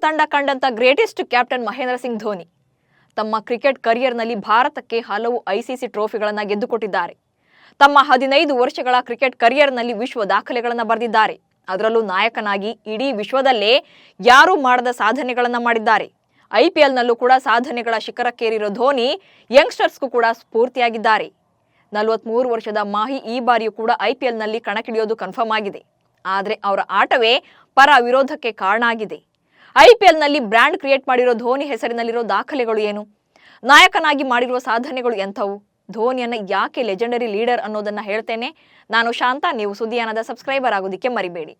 ತಂಡ ಕಂಡಂತ greatest captain Mahendra Singh Dhoni ತಮ್ಮ cricket ಕರಿಯರ್ನಲ್ಲಿ ಭಾರತಕ್ಕೆ ಹಲವು ಐಸಿಸಿ ಟ್ರೋಫಿಗಳನ್ನು ಗೆದ್ದುಕೊಟ್ಟಿದ್ದಾರೆ. ತಮ್ಮ 15 ವರ್ಷಗಳ ಕ್ರಿಕೆಟ್ ಕರಿಯರ್ನಲ್ಲಿ ವಿಶ್ವ ದಾಖಲೆಗಳನ್ನು ಬರೆದಿದ್ದಾರೆ. ಅದರಲ್ಲೂ ನಾಯಕನಾಗಿ ಇಡೀ ವಿಶ್ವದಲ್ಲೇ ಯಾರೂ ಮಾಡದ ಸಾಧನೆಗಳನ್ನು ಮಾಡಿದ್ದಾರೆ. ಐಪಿಎಲ್ನಲ್ಲೂ ಕೂಡ ಸಾಧನೆಗಳ ಶಿಖರಕ್ಕೇರಿರೋ ಧೋನಿ ಯಂಗ್ಸ್ಟರ್ಸ್ಗೂ ಕೂಡ ಸ್ಫೂರ್ತಿಯಾಗಿದ್ದಾರೆ. 43 ವರ್ಷದ ಮಾಹಿ ಈ ಬಾರಿಯೂ ಕೂಡ ಐಪಿಎಲ್ನಲ್ಲಿ ಕಣಕ್ಕಿಳಿಯೋದು ಕನ್ಫರ್ಮ್ ಆಗಿದೆ. ಆದರೆ ಅವರ ಆಟವೇ ಪರ ವಿರೋಧಕ್ಕೆ ಕಾರಣ ಆಗಿದೆ. ಐಪಿಎಲ್ನಲ್ಲಿ ಬ್ರ್ಯಾಂಡ್ ಕ್ರಿಯೇಟ್ ಮಾಡಿರೋ ಧೋನಿ ಹೆಸರಿನಲ್ಲಿರೋ ದಾಖಲೆಗಳು ಏನು? ನಾಯಕನಾಗಿ ಮಾಡಿರುವ ಸಾಧನೆಗಳು ಎಂಥವು? ಧೋನಿಯನ್ನ ಯಾಕೆ ಲೆಜೆಂಡರಿ ಲೀಡರ್ ಅನ್ನೋದನ್ನ ಹೇಳ್ತೇನೆ. ನಾನು ಶಾಂತ, ನೀವು ಸುದ್ದಿಯಾನದ ಸಬ್ಸ್ಕ್ರೈಬರ್ ಆಗೋದಿಕ್ಕೆ ಮರಿಬೇಡಿ.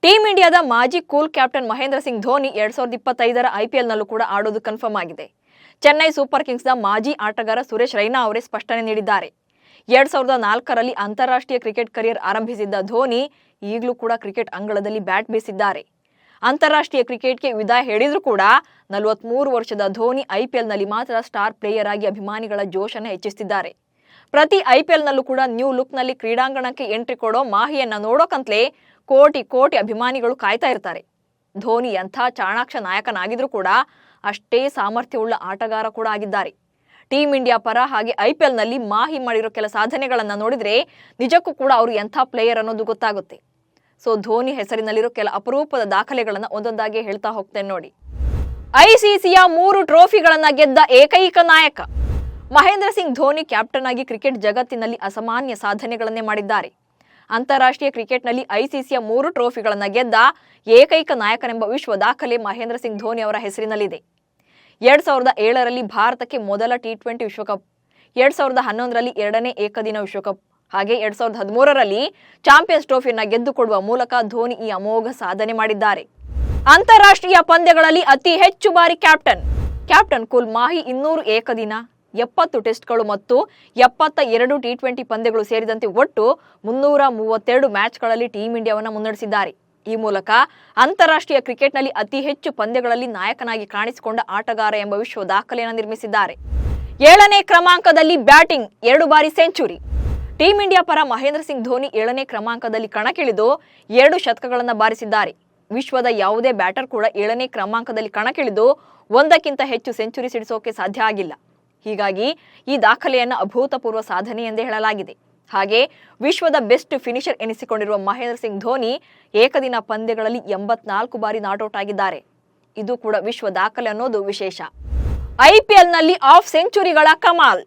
ಟೀಂ ಇಂಡಿಯಾದ ಮಾಜಿ ಕೂಲ್ ಕ್ಯಾಪ್ಟನ್ ಮಹೇಂದ್ರ ಸಿಂಗ್ ಧೋನಿ 2025ರ ಐಪಿಎಲ್ನಲ್ಲೂ ಕೂಡ ಆಡೋದು ಕನ್ಫರ್ಮ್ ಆಗಿದೆ. ಚೆನ್ನೈ ಸೂಪರ್ ಕಿಂಗ್ಸ್ನ ಮಾಜಿ ಆಟಗಾರ ಸುರೇಶ್ ರೈನಾ ಅವರೇ ಸ್ಪಷ್ಟನೆ ನೀಡಿದ್ದಾರೆ. 2004ರಲ್ಲಿ ಅಂತಾರಾಷ್ಟ್ರೀಯ ಕ್ರಿಕೆಟ್ ಕರಿಯರ್ ಆರಂಭಿಸಿದ್ದ ಧೋನಿ ಈಗಲೂ ಕೂಡ ಕ್ರಿಕೆಟ್ ಅಂಗಳದಲ್ಲಿ ಬ್ಯಾಟ್ ಬೀಸಿದ್ದಾರೆ. ಅಂತಾರಾಷ್ಟ್ರೀಯ ಕ್ರಿಕೆಟ್ಗೆ ವಿದಾಯ ಹೇಳಿದ್ರೂ ಕೂಡ 43 ವರ್ಷದ ಧೋನಿ ಐಪಿಎಲ್ನಲ್ಲಿ ಮಾತ್ರ ಸ್ಟಾರ್ ಪ್ಲೇಯರ್ ಆಗಿ ಅಭಿಮಾನಿಗಳ ಜೋಶನ್ನು ಹೆಚ್ಚಿಸುತ್ತಿದ್ದಾರೆ. ಪ್ರತಿ ಐಪಿಎಲ್ನಲ್ಲೂ ಕೂಡ ನ್ಯೂ ಲುಕ್ನಲ್ಲಿ ಕ್ರೀಡಾಂಗಣಕ್ಕೆ ಎಂಟ್ರಿ ಕೊಡೋ ಮಾಹಿಯನ್ನ ನೋಡೋಕಂತಲೇ ಕೋಟಿ ಕೋಟಿ ಅಭಿಮಾನಿಗಳು ಕಾಯ್ತಾ ಇರ್ತಾರೆ. ಧೋನಿ ಎಂಥ ಚಾಣಾಕ್ಷ ನಾಯಕನಾಗಿದ್ರೂ ಕೂಡ ಅಷ್ಟೇ ಸಾಮರ್ಥ್ಯವುಳ್ಳ ಆಟಗಾರ ಕೂಡ ಆಗಿದ್ದಾರೆ. ಟೀಂ ಇಂಡಿಯಾ ಪರ ಹಾಗೆ ಐಪಿಎಲ್ನಲ್ಲಿ ಮಾಹಿ ಮಾಡಿರೋ ಕೆಲ ಸಾಧನೆಗಳನ್ನು ನೋಡಿದ್ರೆ ನಿಜಕ್ಕೂ ಕೂಡ ಅವರು ಎಂಥ ಪ್ಲೇಯರ್ ಅನ್ನೋದು ಗೊತ್ತಾಗುತ್ತೆ. ಸೊ ಧೋನಿ ಹೆಸರಿನಲ್ಲಿರೋ ಕೆಲ ಅಪರೂಪದ ದಾಖಲೆಗಳನ್ನು ಒಂದೊಂದಾಗಿ ಹೇಳ್ತಾ ಹೋಗ್ತೇನೆ ನೋಡಿ. ಐಸಿಸಿಯ 3 ಟ್ರೋಫಿಗಳನ್ನು ಗೆದ್ದ ಏಕೈಕ ನಾಯಕ ಮಹೇಂದ್ರ ಸಿಂಗ್ ಧೋನಿ ಕ್ಯಾಪ್ಟನ್ ಆಗಿ ಕ್ರಿಕೆಟ್ ಜಗತ್ತಿನಲ್ಲಿ ಅಸಾಮಾನ್ಯ ಸಾಧನೆಗಳನ್ನೇ ಮಾಡಿದ್ದಾರೆ. ಅಂತಾರಾಷ್ಟ್ರೀಯ ಕ್ರಿಕೆಟ್ನಲ್ಲಿ ಐಸಿಸಿಯ 3 ಟ್ರೋಫಿಗಳನ್ನು ಗೆದ್ದ ಏಕೈಕ ನಾಯಕನೆಂಬ ವಿಶ್ವ ದಾಖಲೆ ಮಹೇಂದ್ರ ಸಿಂಗ್ ಧೋನಿ ಅವರ ಹೆಸರಿನಲ್ಲಿದೆ. 2007ರಲ್ಲಿ ಭಾರತಕ್ಕೆ ಮೊದಲ ಟಿ20 ವಿಶ್ವಕಪ್, 2011ರಲ್ಲಿ 2ನೇ ಏಕದಿನ ವಿಶ್ವಕಪ್, ಹಾಗೆ 2013ರಲ್ಲಿ ಚಾಂಪಿಯನ್ಸ್ ಟ್ರೋಫಿಯನ್ನು ಗೆದ್ದುಕೊಡುವ ಮೂಲಕ ಧೋನಿ ಈ ಅಮೋಘ ಸಾಧನೆ ಮಾಡಿದ್ದಾರೆ. ಅಂತಾರಾಷ್ಟ್ರೀಯ ಪಂದ್ಯಗಳಲ್ಲಿ ಅತಿ ಹೆಚ್ಚು ಬಾರಿ ಕ್ಯಾಪ್ಟನ್ ಕುಲ್ ಮಾಹಿ 200 ಏಕದಿನ, 70 ಟೆಸ್ಟ್ಗಳು ಮತ್ತು 72 ಟಿ20 ಪಂದ್ಯಗಳು ಸೇರಿದಂತೆ ಒಟ್ಟು 332 ಮ್ಯಾಚ್ಗಳಲ್ಲಿ ಟೀಂ ಇಂಡಿಯಾವನ್ನು ಮುನ್ನಡೆಸಿದ್ದಾರೆ. ಈ ಮೂಲಕ ಅಂತಾರಾಷ್ಟ್ರೀಯ ಕ್ರಿಕೆಟ್ನಲ್ಲಿ ಅತಿ ಹೆಚ್ಚು ಪಂದ್ಯಗಳಲ್ಲಿ ನಾಯಕನಾಗಿ ಕಾಣಿಸಿಕೊಂಡ ಆಟಗಾರ ಎಂಬ ವಿಶ್ವ ದಾಖಲೆಯನ್ನು ನಿರ್ಮಿಸಿದ್ದಾರೆ. 7ನೇ ಕ್ರಮಾಂಕದಲ್ಲಿ ಬ್ಯಾಟಿಂಗ್, 2 ಬಾರಿ ಸೆಂಚುರಿ. ಟೀಂ ಇಂಡಿಯಾ ಪರ ಮಹೇಂದ್ರ ಸಿಂಗ್ ಧೋನಿ 7ನೇ ಕ್ರಮಾಂಕದಲ್ಲಿ ಕಣಕ್ಕಿಳಿದು 2 ಶತಕಗಳನ್ನು ಬಾರಿಸಿದ್ದಾರೆ. ವಿಶ್ವದ ಯಾವುದೇ ಬ್ಯಾಟರ್ ಕೂಡ 7ನೇ ಕ್ರಮಾಂಕದಲ್ಲಿ ಕಣಕ್ಕಿಳಿದು 1ಕ್ಕಿಂತ ಹೆಚ್ಚು ಸೆಂಚುರಿ ಸಿಡಿಸೋಕೆ ಸಾಧ್ಯ ಆಗಿಲ್ಲ. ಹೀಗಾಗಿ ಈ ದಾಖಲೆಯನ್ನು ಅಭೂತಪೂರ್ವ ಸಾಧನೆ ಎಂದೇ ಹೇಳಲಾಗಿದೆ. ಹಾಗೆ ವಿಶ್ವದ ಬೆಸ್ಟ್ ಫಿನಿಷರ್ ಎನಿಸಿಕೊಂಡಿರುವ ಮಹೇಂದ್ರ ಸಿಂಗ್ ಧೋನಿ ಏಕದಿನ ಪಂದ್ಯಗಳಲ್ಲಿ 84 ಬಾರಿ ನಾಟ್ಔಟ್ ಆಗಿದ್ದಾರೆ. ಇದು ಕೂಡ ವಿಶ್ವ ದಾಖಲೆ ಅನ್ನೋದು ವಿಶೇಷ. ಐಪಿಎಲ್ನಲ್ಲಿ ಆಫ್ ಸೆಂಚುರಿಗಳ ಕಮಾಲ್.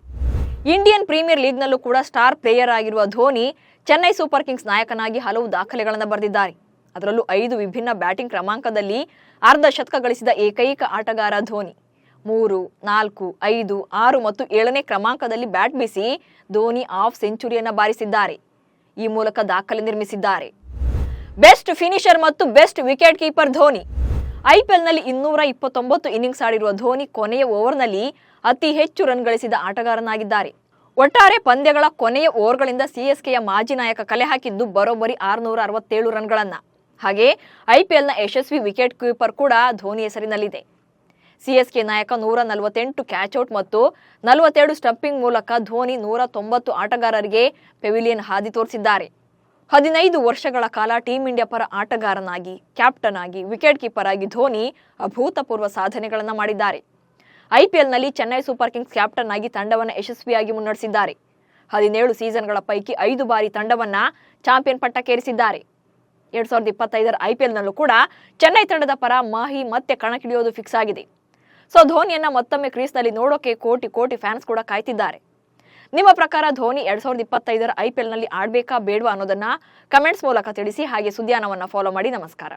ಇಂಡಿಯನ್ ಪ್ರೀಮಿಯರ್ ಲೀಗ್ನಲ್ಲೂ ಕೂಡ ಸ್ಟಾರ್ ಪ್ಲೇಯರ್ ಆಗಿರುವ ಧೋನಿ ಚೆನ್ನೈ ಸೂಪರ್ ಕಿಂಗ್ಸ್ ನಾಯಕನಾಗಿ ಹಲವು ದಾಖಲೆಗಳನ್ನು ಬರೆದಿದ್ದಾರೆ. ಅದರಲ್ಲೂ 5 ವಿಭಿನ್ನ ಬ್ಯಾಟಿಂಗ್ ಕ್ರಮಾಂಕದಲ್ಲಿ ಅರ್ಧ ಶತಕ ಗಳಿಸಿದ ಏಕೈಕ ಆಟಗಾರ ಧೋನಿ. 3, 4, 5, 6 ಮತ್ತು 7ನೇ ಕ್ರಮಾಂಕದಲ್ಲಿ ಬ್ಯಾಟ್ ಬೀಸಿ ಧೋನಿ ಆಫ್ ಸೆಂಚುರಿಯನ್ನು ಬಾರಿಸಿದ್ದಾರೆ. ಈ ಮೂಲಕ ದಾಖಲೆ ನಿರ್ಮಿಸಿದ್ದಾರೆ. ಬೆಸ್ಟ್ ಫಿನಿಷರ್ ಮತ್ತು ಬೆಸ್ಟ್ ವಿಕೆಟ್ ಕೀಪರ್ ಧೋನಿ. ಐಪಿಎಲ್ನಲ್ಲಿ 229 ಇನ್ನಿಂಗ್ಸ್ ಆಡಿರುವ ಧೋನಿ ಕೊನೆಯ ಓವರ್ನಲ್ಲಿ ಅತಿ ಹೆಚ್ಚು ರನ್ ಗಳಿಸಿದ ಆಟಗಾರನಾಗಿದ್ದಾರೆ. ಒಟ್ಟಾರೆ ಪಂದ್ಯಗಳ ಕೊನೆಯ ಓವರ್ಗಳಿಂದ ಸಿಎಸ್ಕೆಯ ಮಾಜಿ ನಾಯಕ ಕಲೆ ಹಾಕಿದ್ದು ಬರೋಬ್ಬರಿ 667 ರನ್ಗಳನ್ನು. ಹಾಗೆ ಐಪಿಎಲ್ನ ಯಶಸ್ವಿ ವಿಕೆಟ್ ಕೀಪರ್ ಕೂಡ ಧೋನಿ ಹೆಸರಿನಲ್ಲಿದೆ. ಸಿಎಸ್ಕೆ ನಾಯಕ 148 ಕ್ಯಾಚ್ಔಟ್ ಮತ್ತು 42 ಸ್ಟಂಪಿಂಗ್ ಮೂಲಕ ಧೋನಿ 190 ಆಟಗಾರರಿಗೆ ಪೆವಿಲಿಯನ್ ಹಾದಿ ತೋರಿಸಿದ್ದಾರೆ. 15 ವರ್ಷಗಳ ಕಾಲ ಟೀಂ ಇಂಡಿಯಾ ಪರ ಆಟಗಾರನಾಗಿ, ಕ್ಯಾಪ್ಟನ್ ಆಗಿ, ವಿಕೆಟ್ ಕೀಪರ್ ಆಗಿ ಧೋನಿ ಅಭೂತಪೂರ್ವ ಸಾಧನೆಗಳನ್ನು ಮಾಡಿದ್ದಾರೆ. ಐಪಿಎಲ್ನಲ್ಲಿ ಚೆನ್ನೈ ಸೂಪರ್ ಕಿಂಗ್ಸ್ ಕ್ಯಾಪ್ಟನ್ ಆಗಿ ತಂಡವನ್ನು ಯಶಸ್ವಿಯಾಗಿ ಮುನ್ನಡೆಸಿದ್ದಾರೆ. 17 ಸೀಸನ್ಗಳ ಪೈಕಿ 5 ಬಾರಿ ತಂಡವನ್ನು ಚಾಂಪಿಯನ್ ಪಟ್ಟಕ್ಕೇರಿಸಿದ್ದಾರೆ. 2025ರ ಐಪಿಎಲ್ನಲ್ಲೂ ಕೂಡ ಚೆನ್ನೈ ತಂಡದ ಪರ ಮಾಹಿ ಮತ್ತೆ ಕಣಕ್ಕಿಳಿಯೋದು ಫಿಕ್ಸ್ ಆಗಿದೆ. ಸೊ ಧೋನಿಯನ್ನ ಮತ್ತೊಮ್ಮೆ ಕ್ರೀಸ್ನಲ್ಲಿ ನೋಡೋಕೆ ಕೋಟಿ ಕೋಟಿ ಫ್ಯಾನ್ಸ್ ಕೂಡ ಕಾಯ್ತಿದ್ದಾರೆ. ನಿಮ್ಮ ಪ್ರಕಾರ ಧೋನಿ 2025ರ ಐಪಿಎಲ್ನಲ್ಲಿ ಆಡಬೇಕಾ ಬೇಡವಾ ಅನ್ನೋದನ್ನ ಕಮೆಂಟ್ಸ್ ಮೂಲಕ ತಿಳಿಸಿ. ಹಾಗೆ ಸುದ್ದಿಯಾನವನ್ನು ಫಾಲೋ ಮಾಡಿ. ನಮಸ್ಕಾರ.